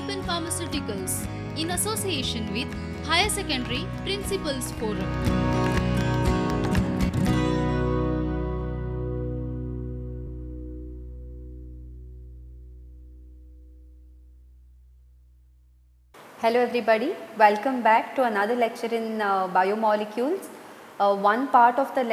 Help in Pharmaceuticals in association with Higher Secondary Principals Forum. Hello everybody, welcome back to another lecture in Biomolecules. One part of the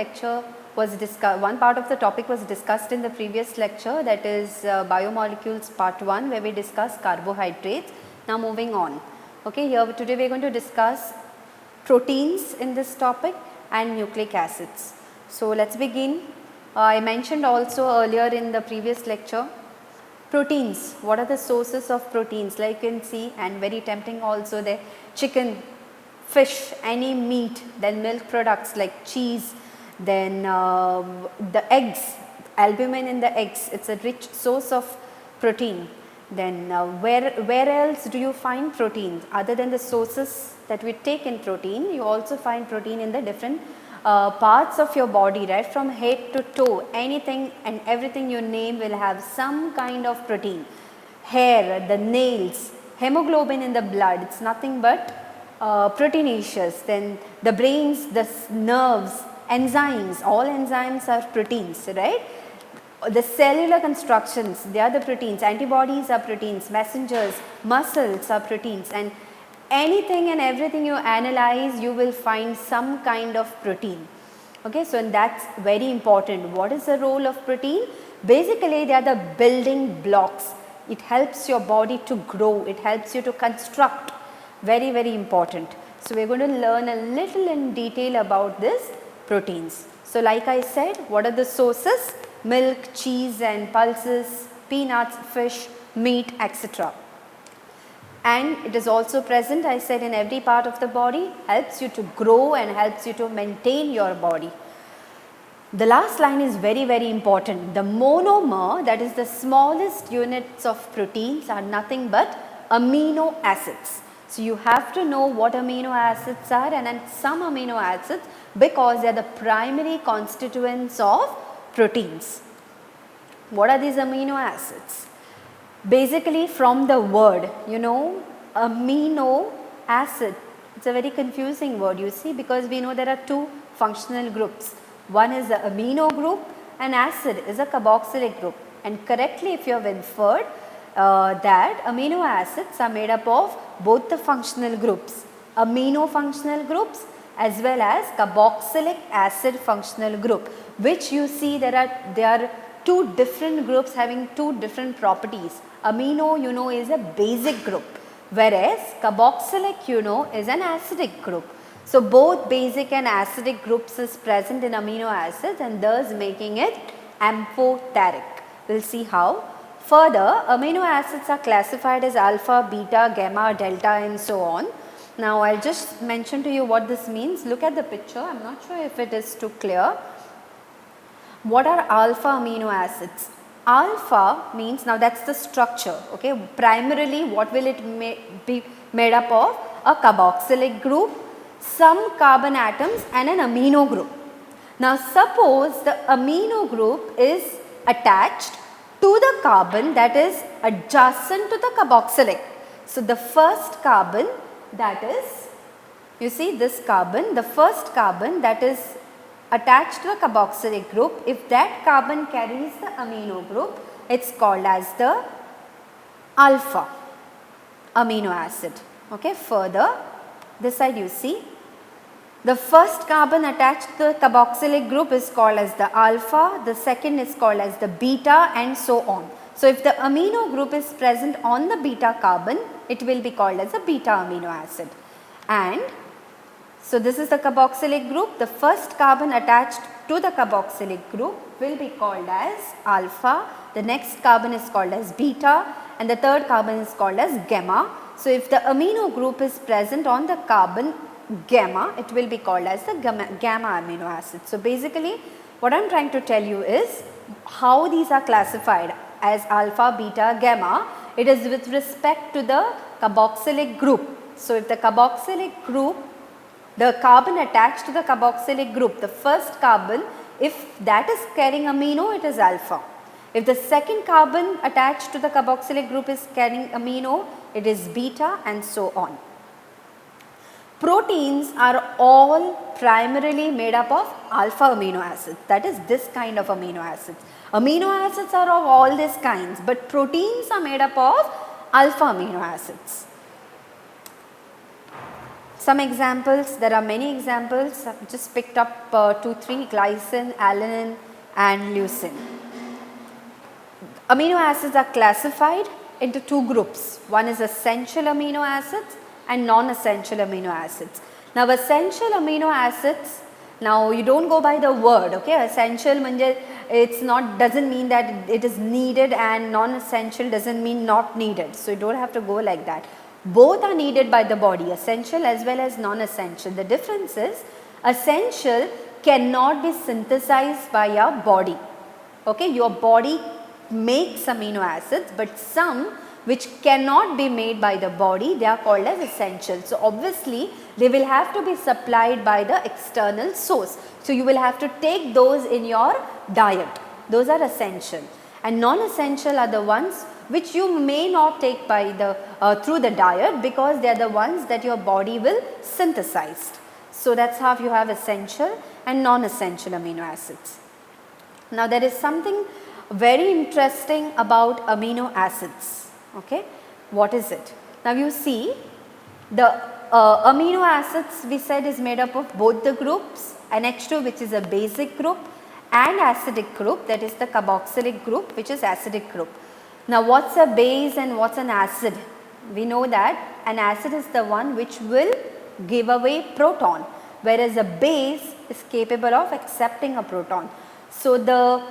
topic was discussed in the previous lecture, that is Biomolecules part 1, where we discussed carbohydrates. Now moving on. Okay, here today we are going to discuss proteins in this topic and nucleic acids. So let's begin. I mentioned also earlier in the previous lecture proteins. What are the sources of proteins? Like you can see, and very tempting also, the chicken, fish, any meat, then milk products like cheese, then the eggs, albumin in the eggs, it's a rich source of protein. Then where else do you find protein? Other than the sources that we take in protein, you also find protein in the different parts of your body, right, from head to toe. Anything and everything you name will have some kind of protein. Hair, the nails, hemoglobin in the blood, it's nothing but proteinaceous. Then the brains, the nerves, enzymes, all enzymes are proteins, right. The cellular constructions, they are the proteins. Antibodies are proteins, messengers, muscles are proteins, and anything and everything you analyze, you will find some kind of protein. Okay, so and that's very important. What is the role of protein? Basically, they are the building blocks. It helps your body to grow. It helps you to construct. Very, very important. So we are going to learn a little in detail about this proteins. So like I said, what are the sources? Milk, cheese and pulses, peanuts, fish, meat, etc. And it is also present, I said, in every part of the body, helps you to grow and helps you to maintain your body. The last line is very, very important. The monomer, that is the smallest units of proteins, are nothing but amino acids. So you have to know what amino acids are, and then some amino acids, because they are the primary constituents of proteins. What are these amino acids? Basically from the word, you know, amino acid, it's a very confusing word, you see, because we know there are two functional groups. One is the amino group and acid is a carboxylic group, and correctly if you have inferred that amino acids are made up of both the functional groups, amino functional groups as well as carboxylic acid functional group, which you see there are two different groups having two different properties. Amino, you know, is a basic group, whereas carboxylic, you know, is an acidic group. So both basic and acidic groups is present in amino acids, and thus making it amphoteric. We'll see how. Further, amino acids are classified as alpha, beta, gamma, delta and so on. Now I'll just mention to you what this means. Look at the picture. I'm not sure if it is too clear. What are alpha amino acids? Alpha means, now that's the structure, okay. Primarily what will it be made up of? A carboxylic group, some carbon atoms and an amino group. Now suppose the amino group is attached to the carbon that is adjacent to the carboxylic. So the first carbon, that is, you see this carbon, the first carbon that is attached to the carboxylic group, if that carbon carries the amino group, it's called as the alpha amino acid. Okay. Further, this side you see, the first carbon attached to the carboxylic group is called as the alpha, the second is called as the beta and so on. So if the amino group is present on the beta carbon, it will be called as a beta amino acid. And so this is the carboxylic group. The first carbon attached to the carboxylic group will be called as alpha. The next carbon is called as beta and the third carbon is called as gamma. So if the amino group is present on the carbon gamma, it will be called as the gamma amino acid. So basically what I am trying to tell you is how these are classified as alpha, beta, gamma. It is with respect to the carboxylic group. So if the carboxylic group, the carbon attached to the carboxylic group, the first carbon, if that is carrying amino, it is alpha. If the second carbon attached to the carboxylic group is carrying amino, it is beta, and so on. Proteins are all primarily made up of alpha amino acids, that is this kind of amino acids. Amino acids are of all these kinds, but proteins are made up of alpha amino acids. Some examples, there are many examples, I have just picked up 2-3, glycine, alanine and leucine. Amino acids are classified into two groups. One is essential amino acids and non-essential amino acids. Now essential amino acids, now you don't go by the word, okay, essential manje it's not, doesn't mean that it is needed, and non-essential doesn't mean not needed. So you don't have to go like that. Both are needed by the body, essential as well as non-essential. The difference is essential cannot be synthesized by your body. Okay, your body makes amino acids, but some which cannot be made by the body, they are called as essential. So obviously they will have to be supplied by the external source. So you will have to take those in your diet. Those are essential. And non-essential are the ones which you may not take by the through the diet, because they are the ones that your body will synthesize. So that's how you have essential and non-essential amino acids. Now there is something very interesting about amino acids. Okay, what is it? Now you see the amino acids we said is made up of both the groups, NH2 which is a basic group and acidic group, that is the carboxylic group which is acidic group. Now what's a base and what's an acid? We know that an acid is the one which will give away proton, whereas a base is capable of accepting a proton. So the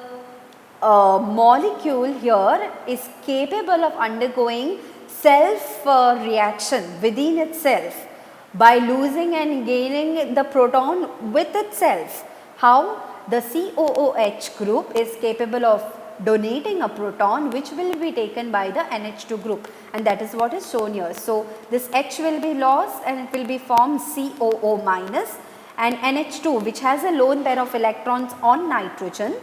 molecule here is capable of undergoing self reaction within itself by losing and gaining the proton with itself. How? The COOH group is capable of donating a proton which will be taken by the NH2 group, and that is what is shown here. So this H will be lost and it will be formed COO minus, and NH2 which has a lone pair of electrons on nitrogen,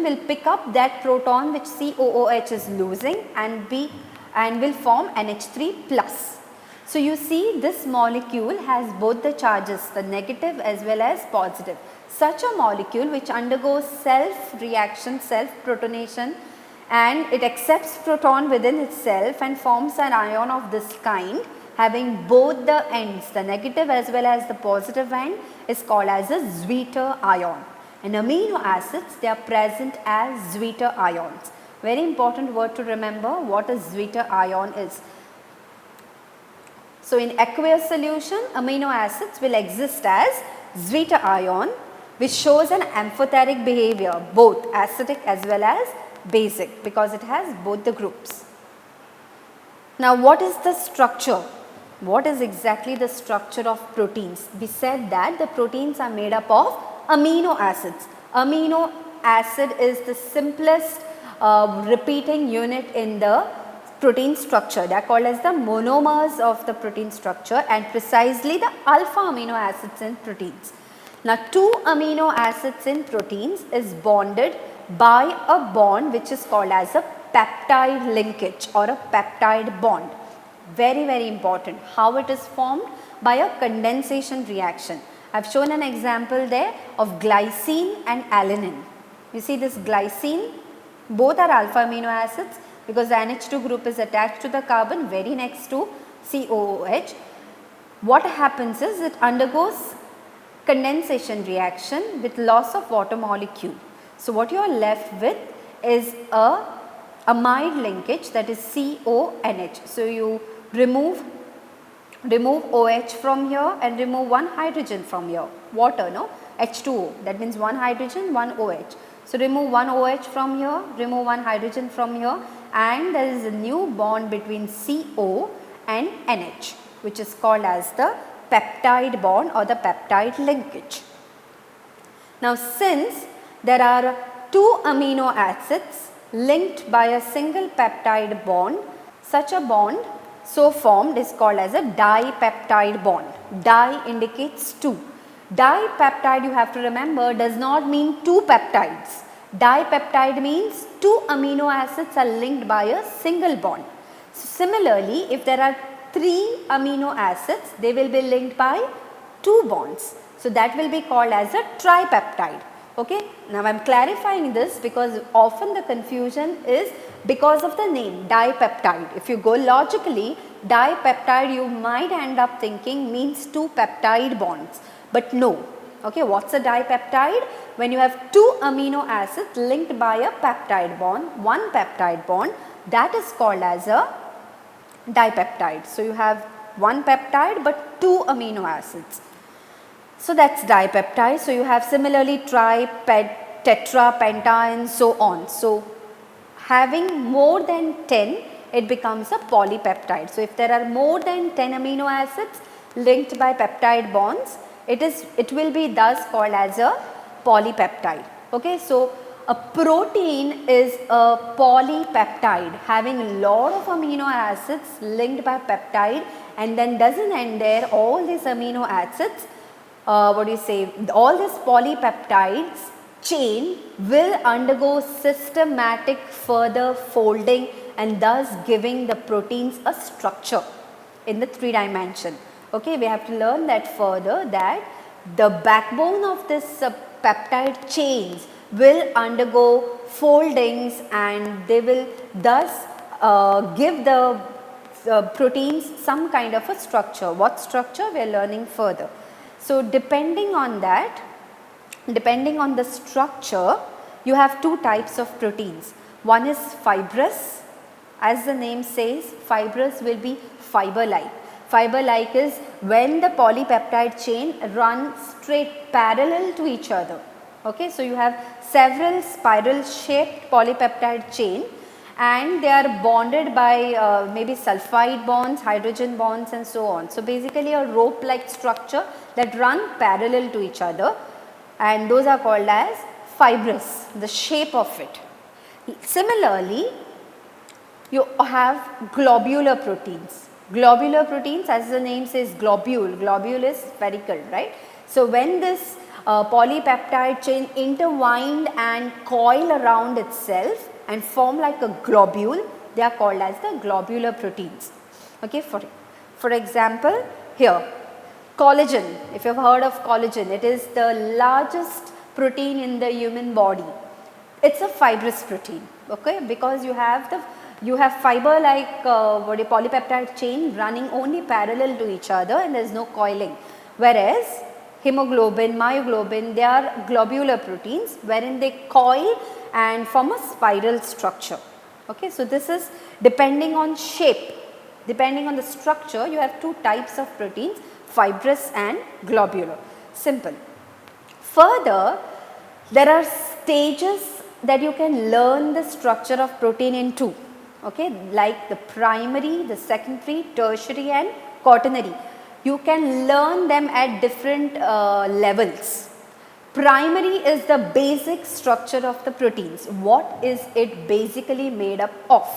will pick up that proton which COOH is losing and will form NH3 plus. So you see this molecule has both the charges, the negative as well as positive. Such a molecule which undergoes self reaction, self protonation, and it accepts proton within itself and forms an ion of this kind, having both the ends, the negative as well as the positive end, is called as a Zwitter ion. In amino acids, they are present as Zwitter ions. Very important word to remember what a Zwitter ion is. So in aqueous solution, amino acids will exist as Zwitter ion, which shows an amphoteric behavior, both acidic as well as basic, because it has both the groups. Now what is the structure? What is exactly the structure of proteins? We said that the proteins are made up of amino acids. Amino acid is the simplest repeating unit in the protein structure. They are called as the monomers of the protein structure, and precisely the alpha amino acids in proteins. Now 2 amino acids in proteins is bonded by a bond which is called as a peptide linkage or a peptide bond. Very, very important. How it is formed? By a condensation reaction. I have shown an example there of glycine and alanine. You see this glycine, both are alpha amino acids because the NH2 group is attached to the carbon very next to COOH. What happens is it undergoes condensation reaction with loss of water molecule. So what you are left with is a amide linkage, that is CONH. So you remove OH from here and remove one hydrogen from here, water, no, H2O, that means one hydrogen, one OH. So remove one OH from here, remove one hydrogen from here, and there is a new bond between CO and NH, which is called as the peptide bond or the peptide linkage. Now since there are 2 amino acids linked by a single peptide bond, such a bond so formed is called as a dipeptide bond. Di indicates 2. Dipeptide, you have to remember, does not mean 2 peptides. Dipeptide means 2 amino acids are linked by a single bond. So, similarly, if there are 3 amino acids, they will be linked by 2 bonds. So, that will be called as a tripeptide. Okay. Now, I am clarifying this because often the confusion is because of the name dipeptide. If you go logically, dipeptide you might end up thinking means 2 peptide bonds, but no. Okay, what's a dipeptide? When you have 2 amino acids linked by a peptide bond, one peptide bond, that is called as a dipeptide. So, you have one peptide but 2 amino acids. So, that is dipeptide. So, you have similarly tri, tetra, penta and so on. So, having more than 10, it becomes a polypeptide. So, if there are more than 10 amino acids linked by peptide bonds, it will be thus called as a polypeptide. Okay. So, a protein is a polypeptide having a lot of amino acids linked by peptide, and then doesn't end there. All these amino acids, all these polypeptides chain will undergo systematic further folding and thus giving the proteins a structure in the 3 dimension. Okay, we have to learn that further, that the backbone of this peptide chains will undergo foldings and they will thus give the proteins some kind of a structure. What structure? We are learning further. So, depending on that, depending on the structure, you have 2 types of proteins. One is fibrous. As the name says, fibrous will be fiber-like. Fiber-like is when the polypeptide chain runs straight parallel to each other. Okay, so, you have several spiral shaped polypeptide chain and they are bonded by maybe sulfide bonds, hydrogen bonds and so on. So, basically a rope like structure that run parallel to each other, and those are called as fibrous, the shape of it. Similarly, you have globular proteins. Globular proteins, as the name says, globule is spherical, right. So, when this polypeptide chain intertwined and coil around itself and form like a globule, they are called as the globular proteins. Okay, for example, here collagen, if you have heard of collagen, it is the largest protein in the human body. It is a fibrous protein, okay, because you have fiber like polypeptide chain running only parallel to each other and there is no coiling, whereas hemoglobin, myoglobin, they are globular proteins wherein they coil and form a spiral structure. Okay, so, this is depending on shape, depending on the structure, you have 2 types of proteins, fibrous and globular, simple. Further, there are stages that you can learn the structure of protein in 2, okay, like the primary, the secondary, tertiary and quaternary. You can learn them at different levels. Primary is the basic structure of the proteins. What is it basically made up of?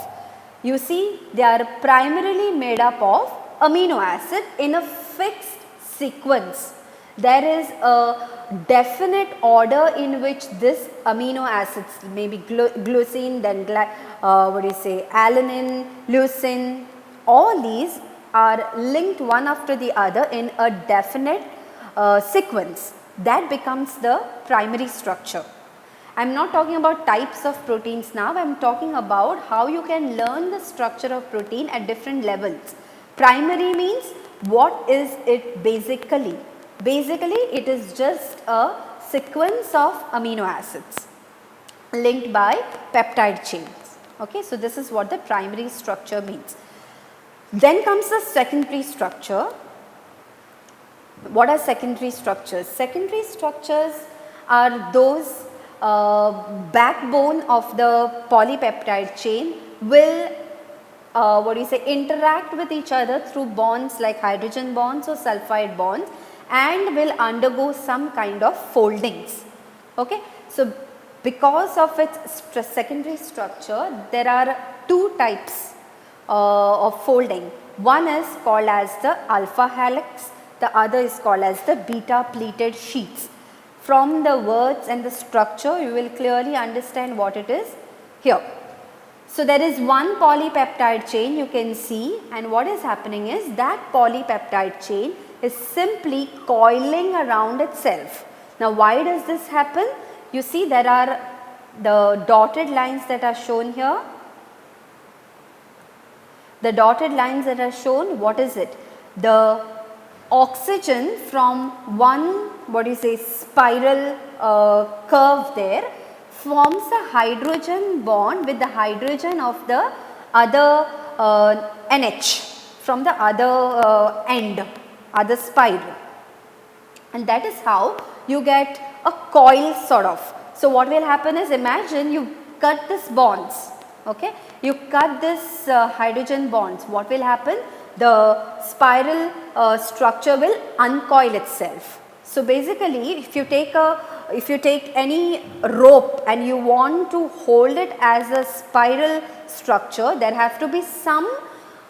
You see, they are primarily made up of amino acid in a fixed sequence. There is a definite order in which this amino acids, maybe glycine, then alanine, leucine, all these are linked one after the other in a definite sequence. That becomes the primary structure. I am not talking about types of proteins now, I am talking about how you can learn the structure of protein at different levels. Primary means what is it basically? Basically, it is just a sequence of amino acids linked by peptide chains. Okay, so, this is what the primary structure means. Then comes the secondary structure. What are secondary structures? Secondary structures are those backbone of the polypeptide chain will interact with each other through bonds like hydrogen bonds or sulfide bonds and will undergo some kind of foldings. Okay. So, because of its secondary structure, there are 2 types of folding. One is called as the alpha helix, the other is called as the beta pleated sheets. from the words and the structure you will clearly understand what it is here. So, there is one polypeptide chain you can see, and what is happening is that polypeptide chain is simply coiling around itself. Now, why does this happen? You see there are the dotted lines that are shown here. The dotted lines that are shown, what is it? The oxygen from one spiral curve there forms a hydrogen bond with the hydrogen of the other NH from the other end, other spiral, and that is how you get a coil sort of. So, what will happen is, imagine you cut this bonds, okay, you cut this hydrogen bonds, what will happen? The spiral structure will uncoil itself. So, basically if you take any rope and you want to hold it as a spiral structure, there have to be some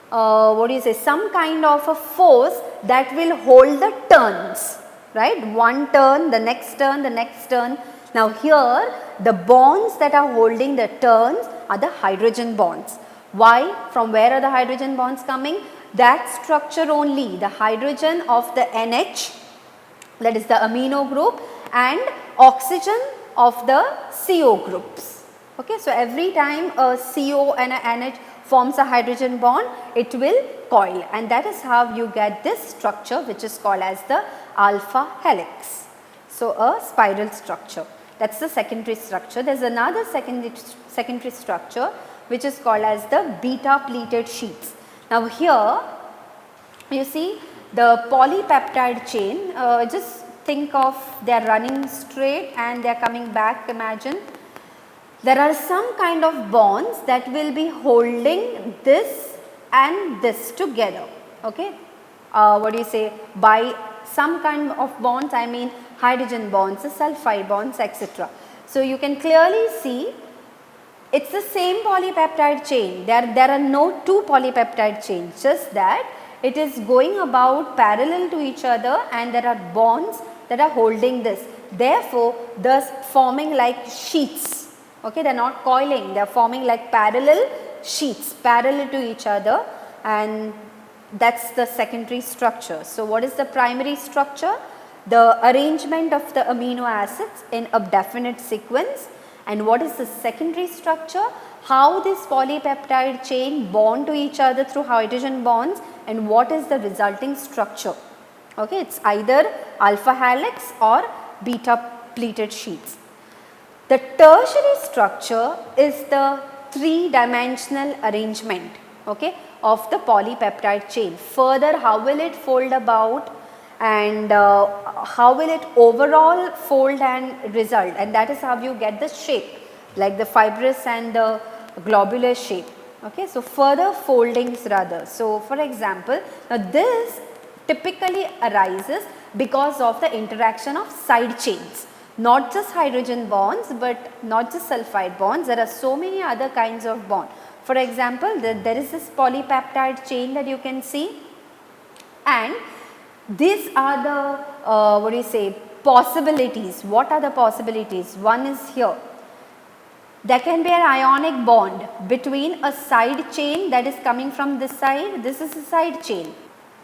some kind of a force that will hold the turns, right? One turn, the next turn, the next turn. Now, here the bonds that are holding the turns are the hydrogen bonds. Why? From where are the hydrogen bonds coming? That structure only, the hydrogen of the NH, that is the amino group, and oxygen of the CO groups. Okay, so every time a CO and a NH forms a hydrogen bond, it will coil, and that is how you get this structure which is called as the alpha helix. So, a spiral structure, that is the secondary structure. There is another secondary structure which is called as the beta pleated sheets. Now, here you see the polypeptide chain, just think of they are running straight and they are coming back. Imagine there are some kind of bonds that will be holding this and this together, okay. By some kind of bonds I mean hydrogen bonds, the sulfide bonds, etc. So, you can clearly see it is the same polypeptide chain. There are no two polypeptide chains, just that it is going about parallel to each other and there are bonds that are holding this. Therefore, thus forming like sheets, okay, they are not coiling, they are forming like parallel sheets parallel to each other, and that is the secondary structure. So, what is the primary structure? The arrangement of the amino acids in a definite sequence. And what is the secondary structure? How this polypeptide chain bond to each other through hydrogen bonds, and what is the resulting structure. Okay, it is either alpha helix or beta pleated sheets. The tertiary structure is the three-dimensional arrangement, okay, of the polypeptide chain. Further, how will it fold about, and how will it overall fold and result, and that is how you get the shape like the fibrous and the globular shape. Okay, so further foldings rather. So, for example, now this typically arises because of the interaction of side chains, not just hydrogen bonds but not just sulfide bonds, there are so many other kinds of bonds. For example, there is this polypeptide chain that you can see, and these are the possibilities. What are the possibilities? One is here. There can be an ionic bond between a side chain that is coming from this side. This is a side chain.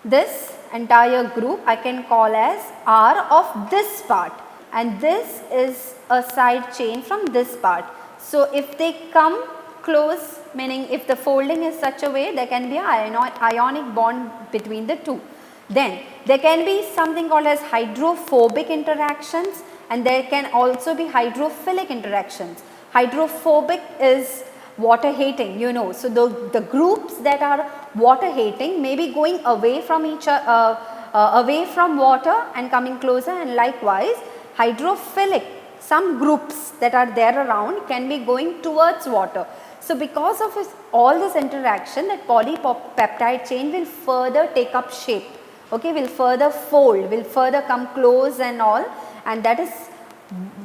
This entire group I can call as R of this part, and this is a side chain from this part. So, if they come close, meaning if the folding is such a way, there can be an ionic bond between the two. Then there can be something called as hydrophobic interactions, and there can also be hydrophilic interactions. Hydrophobic is water hating, you know. So, the groups that are water hating may be going away from away from water and coming closer, and likewise hydrophilic, some groups that are there around can be going towards water. So, because of all this interaction, that polypeptide chain will further take up shape, okay, will further fold, will further come close and all, and that is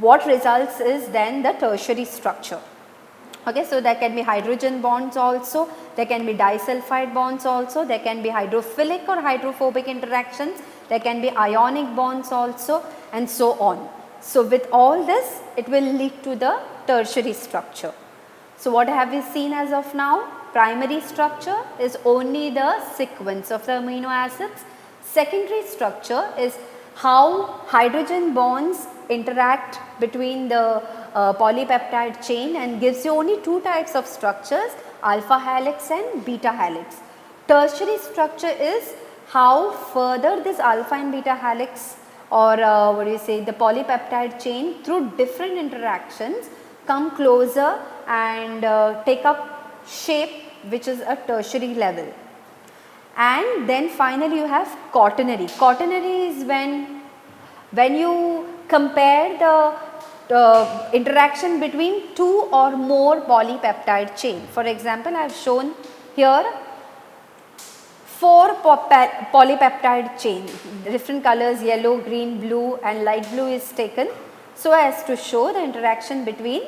what results is then the tertiary structure. Okay, so there can be hydrogen bonds also, there can be disulfide bonds also, there can be hydrophilic or hydrophobic interactions, there can be ionic bonds also, and so on. So, with all this it will lead to the tertiary structure. So, what have we seen as of now? Primary structure is only the sequence of the amino acids. Secondary structure is how hydrogen bonds interact between the polypeptide chain and gives you only two types of structures, alpha helix and beta helix. Tertiary structure is how further this alpha and beta helix or the polypeptide chain through different interactions come closer and take up shape, which is a tertiary level. And then finally you have quaternary. Quaternary is when you compare the interaction between two or more polypeptide chain. For example, I have shown here 4 polypeptide chain, different colors, yellow, green, blue and light blue is taken so as to show the interaction between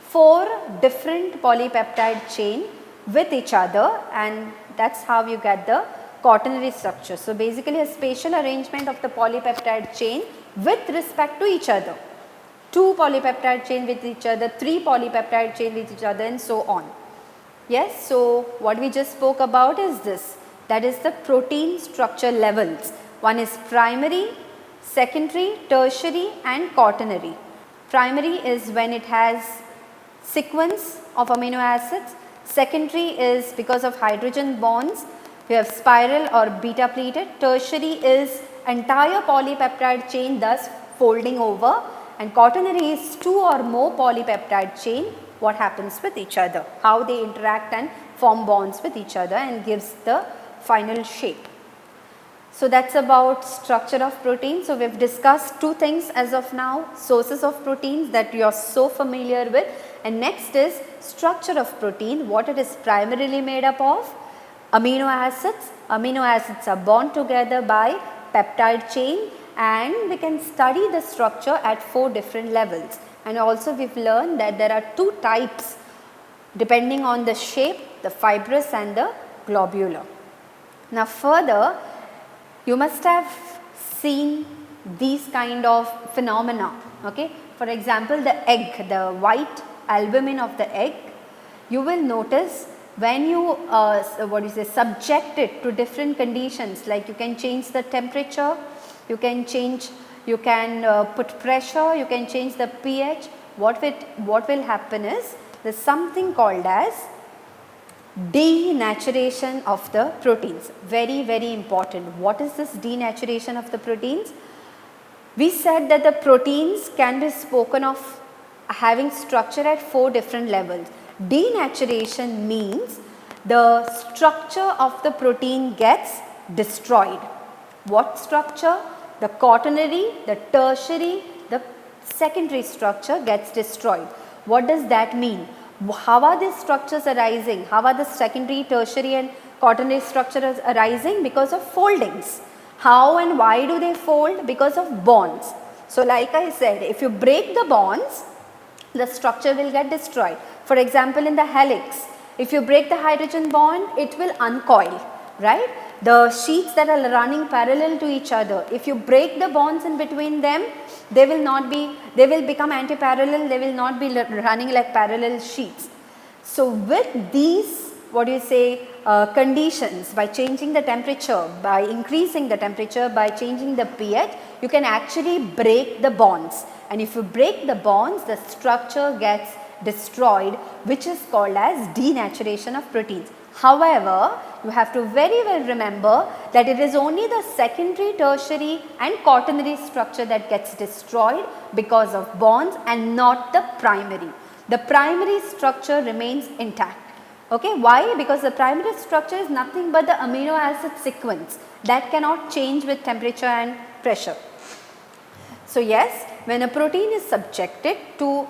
4 different polypeptide chain with each other, and that is how you get the quaternary structure. So, basically a spatial arrangement of the polypeptide chain with respect to each other. 2 polypeptide chain with each other, 3 polypeptide chain with each other and so on. Yes, so what we just spoke about is this, that is the protein structure levels. One is primary, secondary, tertiary and quaternary. Primary is when it has sequence of amino acids. Secondary is because of hydrogen bonds, we have spiral or beta pleated. Tertiary is entire polypeptide chain thus folding over, and quaternary is 2 or more polypeptide chain, what happens with each other, how they interact and form bonds with each other and gives the final shape. So, that is about structure of protein. So, we have discussed 2 things as of now, sources of proteins that you are so familiar with, and next is structure of protein, what it is primarily made up of. Amino acids. Amino acids are bound together by peptide chain, and we can study the structure at 4 different levels. And also we have learned that there are 2 types depending on the shape, the fibrous and the globular. Now further, you must have seen these kind of phenomena. Okay? For example, the egg, the white albumin of the egg, you will notice when you subject it to different conditions, like you can change the temperature, you can put pressure, you can change the pH, what will happen is there is something called as denaturation of the proteins. Very, very important. What is this denaturation of the proteins? We said that the proteins can be spoken of having structure at 4 different levels. Denaturation means the structure of the protein gets destroyed. What structure? The quaternary, the tertiary, the secondary structure gets destroyed. What does that mean? How are these structures arising? How are the secondary, tertiary and quaternary structures arising? Because of foldings. How and why do they fold? Because of bonds. So, like I said, if you break the bonds, the structure will get destroyed. For example, in the helix, if you break the hydrogen bond, it will uncoil, right? The sheets that are running parallel to each other, if you break the bonds in between them, they will become anti-parallel, they will not be running like parallel sheets. So, with these conditions, by changing the temperature, by increasing the temperature, by changing the pH, you can actually break the bonds, and if you break the bonds, the structure gets destroyed, which is called as denaturation of proteins. However, you have to very well remember that it is only the secondary, tertiary and quaternary structure that gets destroyed because of bonds and not the primary. The primary structure remains intact. Okay, why? Because the primary structure is nothing but the amino acid sequence that cannot change with temperature and pressure. So, yes, when a protein is subjected to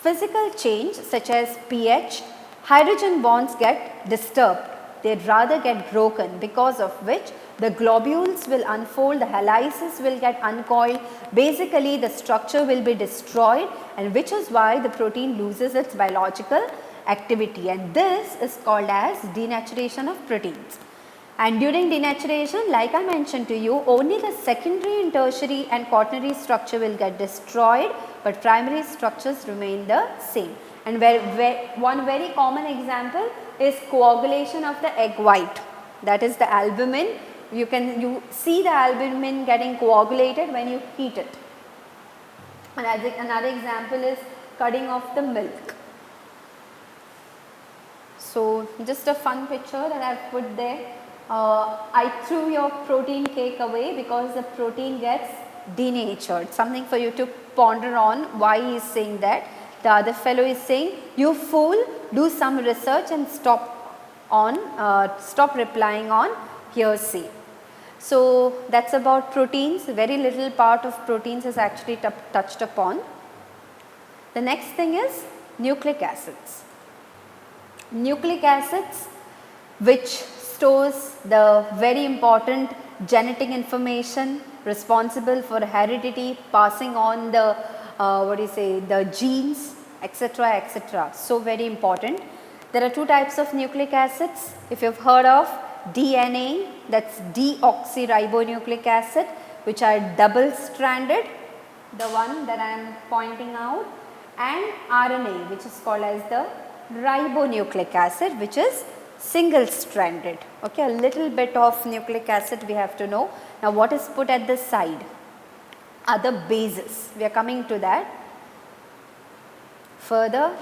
physical change such as pH, hydrogen bonds get disturbed, they rather get broken, because of which the globules will unfold, the helices will get uncoiled, basically the structure will be destroyed, and which is why the protein loses its biological activity, and this is called as denaturation of proteins. And during denaturation, like I mentioned to you, only the secondary and tertiary and quaternary structure will get destroyed, but primary structures remain the same. And one very common example is coagulation of the egg white, that is the albumin. You see the albumin getting coagulated when you heat it. And another example is curding of the milk. So just a fun picture that I have put there. I threw your protein cake away because the protein gets denatured. Something for you to ponder on why he is saying that. The other fellow is saying, you fool, do some research and stop replying on hearsay. So that's about proteins. Very little part of proteins is actually touched upon. The next thing is nucleic acids. Nucleic acids, which stores the very important genetic information responsible for heredity, passing on the the genes, etc., etc. So very important. There are two types of nucleic acids. If you have heard of DNA, that's deoxyribonucleic acid, which are double stranded, the one that I am pointing out, and RNA, which is called as the ribonucleic acid, which is single stranded. Okay, a little bit of nucleic acid we have to know. Now what is put at the side? Other bases. We are coming to that further.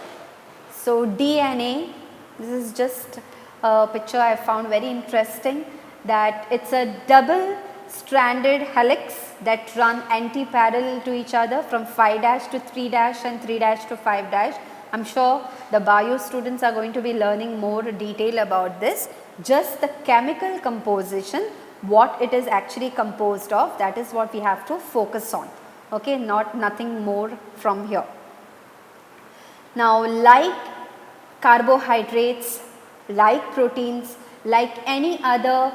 So DNA, this is just a picture I found very interesting, that it's a double stranded helix that run anti-parallel to each other from 5' to 3' and 3' to 5'. I am sure the bio students are going to be learning more detail about this. Just the chemical composition, what it is actually composed of, that is what we have to focus on. Okay, nothing more from here. Now, like carbohydrates, like proteins, like any other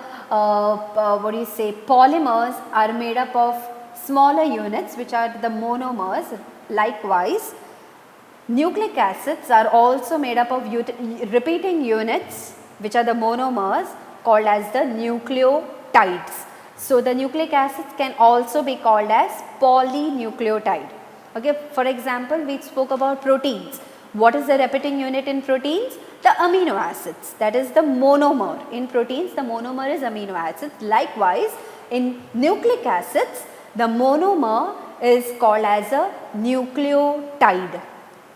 polymers are made up of smaller units, which are the monomers. Likewise, nucleic acids are also made up of repeating units, which are the monomers, called as the nucleotides. So the nucleic acids can also be called as polynucleotide. Okay, for example, we spoke about proteins. What is the repeating unit in proteins? The amino acids, that is the monomer. In proteins, the monomer is amino acids. Likewise, in nucleic acids, the monomer is called as a nucleotide.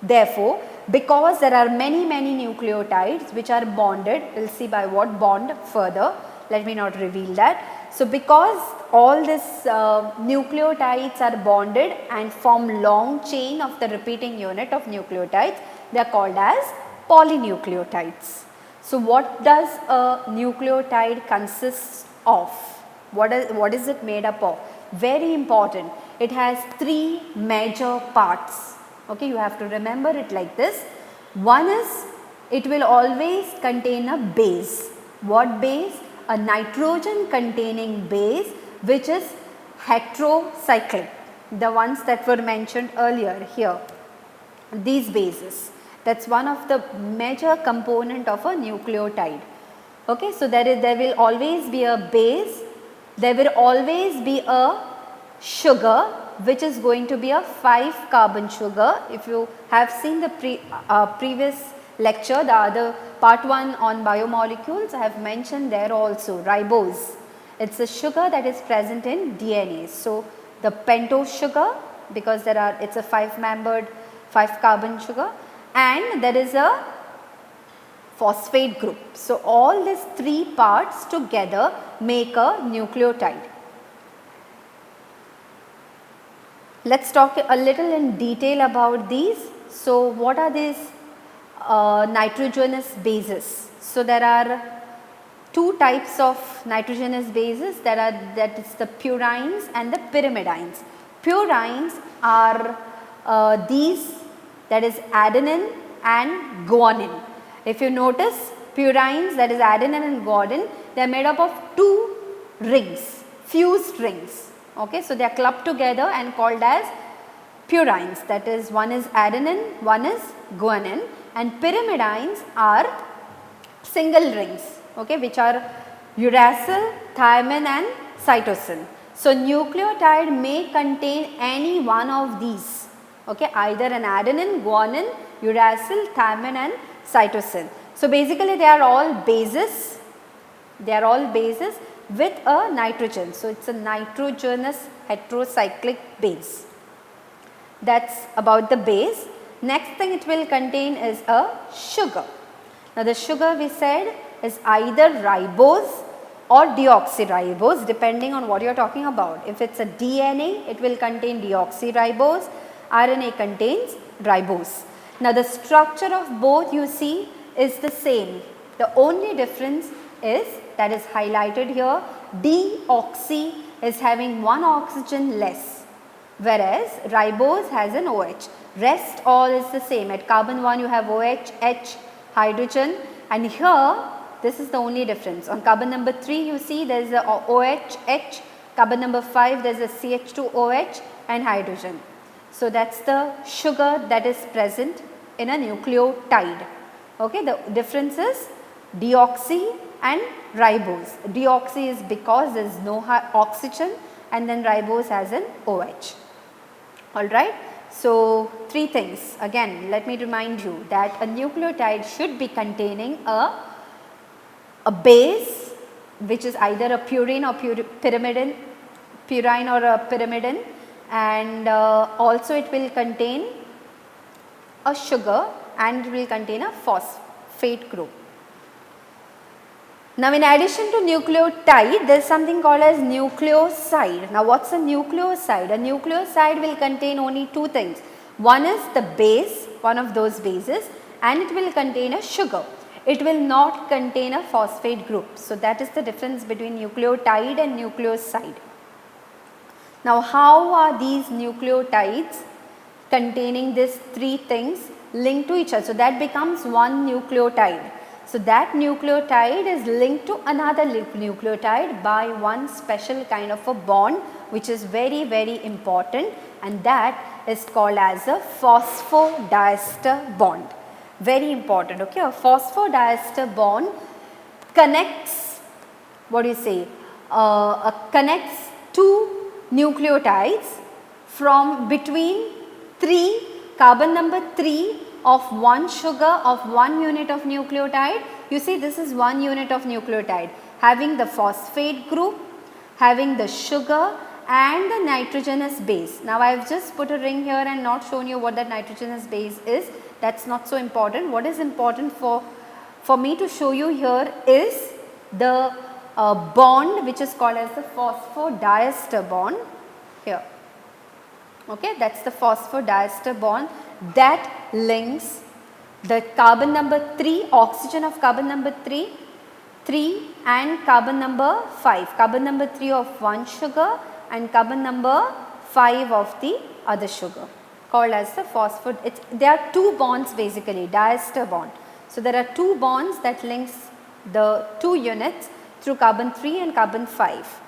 Therefore, because there are many nucleotides which are bonded, we will see by what bond further, let me not reveal that. So because all these nucleotides are bonded and form long chain of the repeating unit of nucleotides, they are called as polynucleotides. So what does a nucleotide consist of? What is it made up of? Very important. It has three major parts. Okay, you have to remember it like this. One is, it will always contain a base. What base? A nitrogen containing base, which is heterocyclic. The ones that were mentioned earlier here. These bases. That's one of the major component of a nucleotide. Okay, so there will always be a base. There will always be a sugar, which is going to be a 5-carbon sugar. If you have seen the previous lecture, the other part 1 on biomolecules, I have mentioned there also ribose. It's a sugar that is present in DNA. So the pentose sugar, because it's a 5-membered 5-carbon sugar, and there is a phosphate group. So all these three parts together make a nucleotide. Let's talk a little in detail about these. So what are these nitrogenous bases? So there are two types of nitrogenous bases, that is the purines and the pyrimidines. Purines are these, that is adenine and guanine. If you notice, purines, that is adenine and guanine, they are made up of two rings, fused rings. Okay, so they are clubbed together and called as purines, that is one is adenine, one is guanine, and pyrimidines are single rings, okay, which are uracil, thymine and cytosine. So, nucleotide may contain any one of these, okay, either an adenine, guanine, uracil, thymine and cytosine. So, basically they are all bases, with a nitrogen. So, it is a nitrogenous heterocyclic base. That is about the base. Next thing it will contain is a sugar. Now, the sugar we said is either ribose or deoxyribose depending on what you are talking about. If it is a DNA, it will contain deoxyribose, RNA contains ribose. Now, the structure of both you see is the same. The only difference is that is highlighted here, deoxy is having one oxygen less, whereas ribose has an OH. Rest all is the same. At carbon 1 you have OH, H, hydrogen, and here this is the only difference. On carbon number 3 you see there is a OH, H, carbon number 5 there is a CH2OH and hydrogen. So, that is the sugar that is present in a nucleotide. Okay, the difference is deoxy and ribose. Deoxy is because there is no oxygen and then ribose has an OH. Alright. So, three things again let me remind you that a nucleotide should be containing a base which is either a purine or purine or a pyrimidine, and also it will contain a sugar and it will contain a phosphate group. Now, in addition to nucleotide, there is something called as nucleoside. Now, what is a nucleoside? A nucleoside will contain only two things. One is the base, one of those bases, and it will contain a sugar. It will not contain a phosphate group. So, that is the difference between nucleotide and nucleoside. Now, how are these nucleotides containing these three things linked to each other? So, that becomes one nucleotide. So, that nucleotide is linked to another nucleotide by one special kind of a bond which is very important, and that is called as a phosphodiester bond. Very important, okay. A phosphodiester bond connects, what do you say, connects two nucleotides from between carbon number 3 of one sugar of 1 unit of nucleotide. You see, this is 1 unit of nucleotide having the phosphate group, having the sugar and the nitrogenous base. Now, I have just put a ring here and not shown you what that nitrogenous base is. That is not so important. What is important for me to show you here is the bond which is called as the phosphodiester bond here. Okay, that is the phosphodiester bond that links the carbon number 3, oxygen of carbon number 3 and carbon number 5, carbon number 3 of one sugar and carbon number 5 of the other sugar, called as the phosphod. There are two bonds basically, diester bond. So, there are two bonds that links the two units through carbon 3 and carbon 5.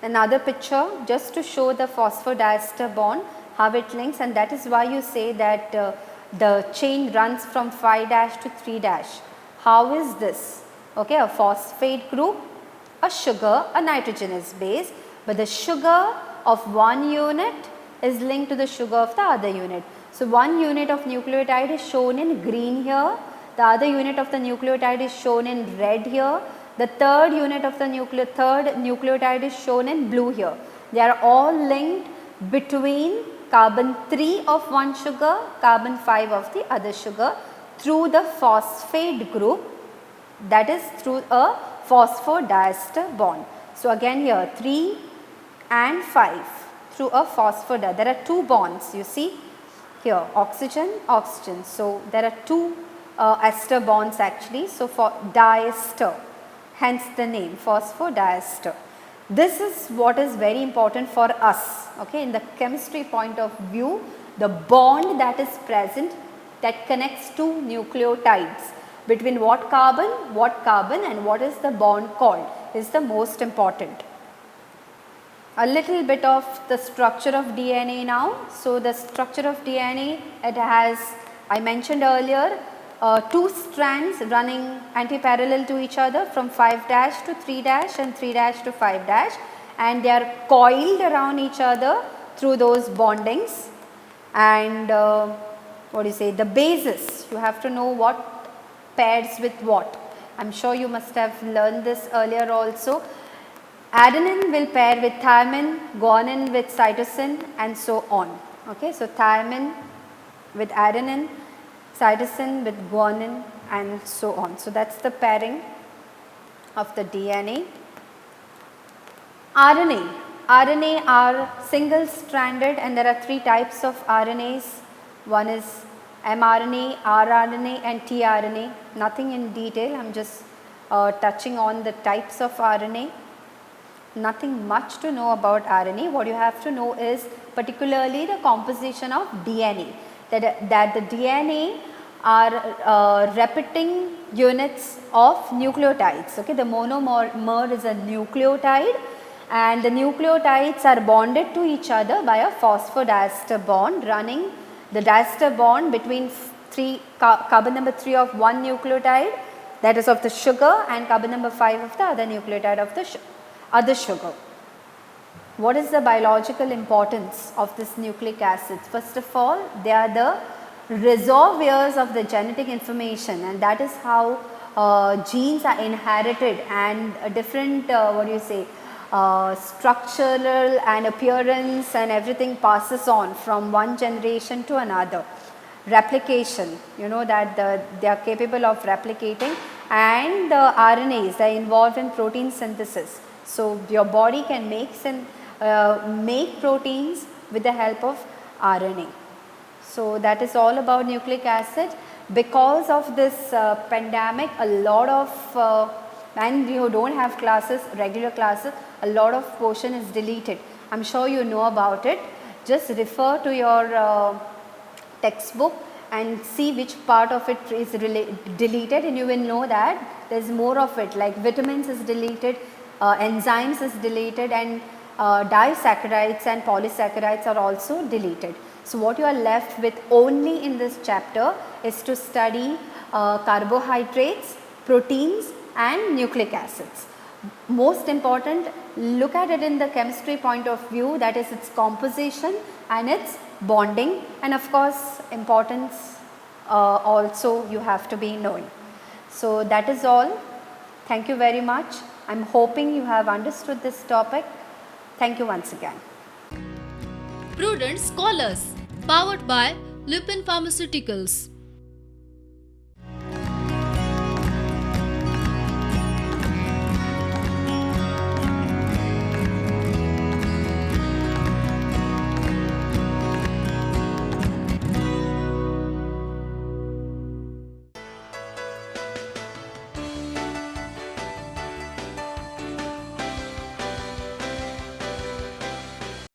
Another picture just to show the phosphodiester bond, how it links, and that is why you say that the chain runs from 5' to 3'. How is this? Okay, a phosphate group, a sugar, a nitrogenous base, but the sugar of one unit is linked to the sugar of the other unit. So, one unit of nucleotide is shown in green here, the other unit of the nucleotide is shown in red here, the third unit of the nucleotide is shown in blue here. They are all linked between carbon 3 of one sugar, carbon 5 of the other sugar through the phosphate group, that is through a phosphodiester bond. So, again here 3 and 5 through a phosphodiester. There are two bonds, you see here, oxygen, oxygen. So, there are two ester bonds actually. So, for diester, hence the name phosphodiester. This is what is very important for us, okay, in the chemistry point of view. The bond that is present that connects two nucleotides between what carbon and what is the bond called is the most important. A little bit of the structure of DNA now. So, the structure of DNA, it has, I mentioned earlier, two strands running anti-parallel to each other from 5' to 3' and 3' to 5', and they are coiled around each other through those bondings. And what do you say, the bases, you have to know what pairs with what. I am sure you must have learned this earlier also. Adenine will pair with thymine, guanine with cytosine, and so on. Okay, so thymine with adenine, cytosine with guanine, and so on. So that's the pairing of the DNA. RNA are single stranded, and there are three types of RNAs. One is mRNA, rRNA, and tRNA. Nothing in detail, I am just touching on the types of RNA. Nothing much to know about RNA. What you have to know is particularly the composition of DNA, that the DNA are repeating units of nucleotides. Okay, the monomer is a nucleotide, and the nucleotides are bonded to each other by a phosphodiester bond, running the diester bond between carbon number 3 of one nucleotide, that is of the sugar, and carbon number 5 of the other nucleotide of the other sugar. What is the biological importance of this nucleic acids? First of all, they are the reservoirs of the genetic information, and that is how genes are inherited, and different structural and appearance and everything passes on from one generation to another. Replication, you know that they are capable of replicating, and the RNAs are involved in protein synthesis. So your body can make proteins with the help of RNA. So that is all about nucleic acid. Because of this pandemic, a lot of and you don't have classes, regular classes, a lot of portion is deleted. I am sure you know about it. Just refer to your textbook and see which part of it is deleted, and you will know that there is more of it, like vitamins is deleted, enzymes is deleted, and disaccharides and polysaccharides are also deleted. So what you are left with only in this chapter is to study carbohydrates, proteins, and nucleic acids. Most important, look at it in the chemistry point of view, that is its composition and its bonding, and of course importance also you have to be knowing. So that is all. Thank you very much. I am hoping you have understood this topic. Thank you once again. Prudent Scholars, powered by Lupin Pharmaceuticals.